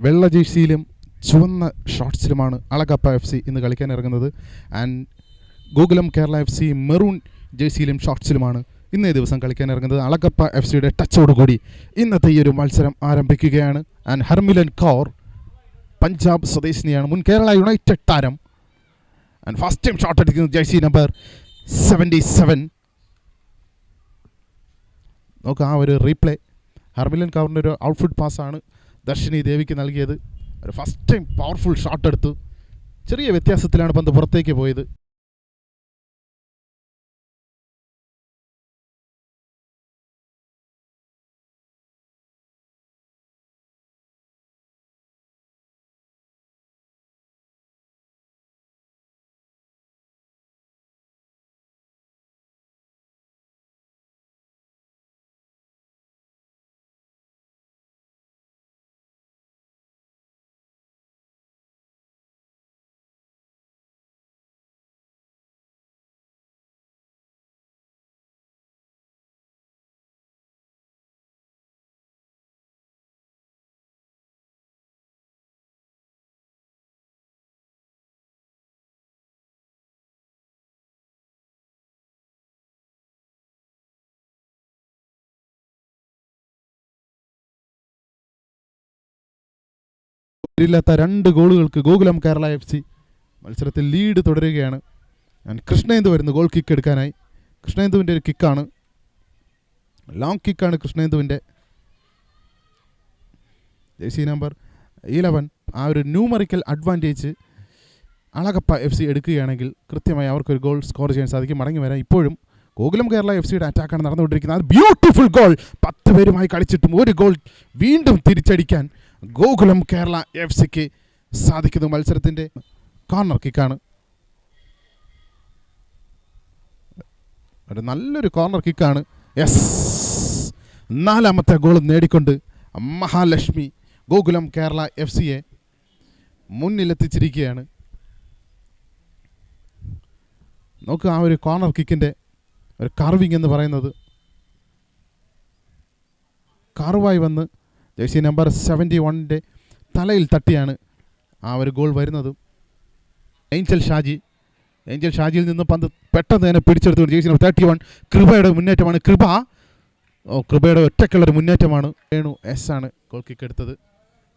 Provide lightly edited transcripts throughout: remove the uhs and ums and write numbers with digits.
വെള്ള ജേഴ്സിയിലും ചുവന്ന ഷോർട്സിലുമാണ് അളഗപ്പ FC ഇന്ന് കളിക്കാൻ ഇറങ്ങുന്നത്. And Gokulam Kerala FC maroon ജേഴ്സിയിലും ഷോർട്സിലുമാണ് ഇന്നേ ദിവസം കളിക്കാൻ ഇറങ്ങുന്നത്. അളഗപ്പ FCയുടെ ടച്ചോടുകൂടി ഇന്നത്തെ ഈ ഒരു മത്സരം ആരംഭിക്കുകയാണ്. ആൻഡ് ഹർമിലൻ കൗർ പഞ്ചാബ് സ്വദേശിനിയാണ്, മുൻ കേരള യുണൈറ്റഡ് താരം. ആൻഡ് ഫസ്റ്റ് ടൈം ഷോട്ട് അടിക്കുന്നത് ജേഴ്സി നമ്പർ 77. നോക്കുക ആ ഒരു റീപ്ലേ. ഹർമിലൻ കൗറിൻ്റെ ഒരു ഔട്ട്ഫുട്ട് പാസ്സാണ് ദർശിനി ദേവിക്ക് നൽകിയത്. ഒരു ഫസ്റ്റ് ടൈം പവർഫുൾ ഷോട്ട് എടുത്തു. ചെറിയ വ്യത്യാസത്തിലാണ് പന്ത് പുറത്തേക്ക് പോയത്. ഇല്ലാത്ത 2 ഗോളുകൾക്ക് ഗോകുലം കേരള FC മത്സരത്തിൽ ലീഡ് തുടരുകയാണ്. കൃഷ്ണേന്ദു വരുന്നു ഗോൾ കിക്ക് എടുക്കാനായി. കൃഷ്ണേന്ദുവിൻ്റെ ഒരു കിക്കാണ്, ലോങ് കിക്കാണ് കൃഷ്ണേന്ദുവിൻ്റെ. ജേഴ്സി നമ്പർ 11 ആ ഒരു ന്യൂമറിക്കൽ അഡ്വാൻറ്റേജ് അളഗപ്പ FC എടുക്കുകയാണെങ്കിൽ കൃത്യമായി അവർക്കൊരു ഗോൾ സ്കോർ ചെയ്യാൻ സാധിക്കും. മടങ്ങി വരാം. ഇപ്പോഴും ഗോകുലം കേരള FCയുടെ അറ്റാക്കാണ് നടന്നുകൊണ്ടിരിക്കുന്നത്. Beautiful goal. 10 പേരുമായി കളിച്ചിട്ടും ഒരു ഗോൾ വീണ്ടും തിരിച്ചടിക്കാൻ ഗോകുലം കേരള FCക്ക് സാധിക്കുന്നു. മത്സരത്തിൻ്റെ കോർണർ കിക്കാണ്, ഒരു നല്ലൊരു കോർണർ കിക്കാണ്. യെസ്, 4ാമത്തെ ഗോൾ നേടിക്കൊണ്ട് മഹാലക്ഷ്മി ഗോകുലം കേരള FCയെ മുന്നിലെത്തിച്ചിരിക്കുകയാണ്. നോക്കുക ആ ഒരു കോർണർ കിക്കിൻ്റെ ഒരു കർവിങ് എന്ന് പറയുന്നത്. കർവായി വന്ന് ജേഴ്സി നമ്പർ 71ൻ്റെ തലയിൽ തട്ടിയാണ് ആ ഒരു ഗോൾ വരുന്നത്. ഏഞ്ചൽ ഷാജിയിൽ നിന്ന് പന്ത് പെട്ടെന്ന് തന്നെ പിടിച്ചെടുത്തുകൊണ്ട് ജേഴ്സി നമ്പർ 31 കൃപയുടെ മുന്നേറ്റമാണ്. കൃപയുടെ ഒറ്റയ്ക്കുള്ളൊരു മുന്നേറ്റമാണ്. വേണു S ആണ് ഗോൾ കിക്ക് എടുത്തത്.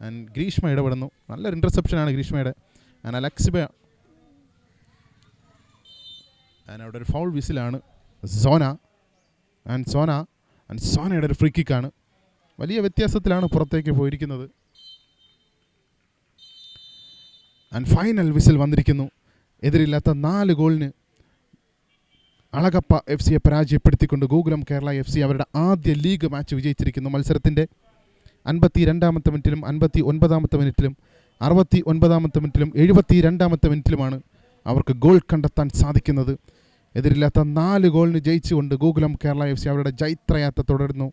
ആൻഡ് ഗ്രീഷ്മ ഇടപെടുന്നു. നല്ലൊരു ഇൻ്റർസെപ്ഷനാണ് ഗ്രീഷ്മയുടെ. ആൻഡ് അലക്സിബ അവിടെ ഒരു ഫൗൾ വിസിലാണ്. സോനയുടെ ഒരു ഫ്രീ കിക്കാണ്. വലിയ വ്യത്യാസത്തിലാണ് പുറത്തേക്ക് പോയിരിക്കുന്നത്. ആൻഡ് ഫൈനൽ വിസിൽ വന്നിരിക്കുന്നു. എതിരില്ലാത്ത 4 ഗോളിന് അളഗപ്പ FCയെ പരാജയപ്പെടുത്തിക്കൊണ്ട് ഗോകുലം കേരള FC അവരുടെ ആദ്യ ലീഗ് മാച്ച് വിജയിച്ചിരിക്കുന്നു. മത്സരത്തിൻ്റെ 52ാമത്തെ മിനിറ്റിലും 59ാമത്തെ മിനിറ്റിലും 69ാമത്തെ മിനിറ്റിലും 72ാമത്തെ മിനിറ്റിലുമാണ് അവർക്ക് ഗോൾ കണ്ടെത്താൻ സാധിക്കുന്നത്. എതിരില്ലാത്ത 4 ഗോളിന് ജയിച്ചുകൊണ്ട് ഗോകുലം കേരള FC അവരുടെ ജൈത്രയാത്ര തുടരുന്നു.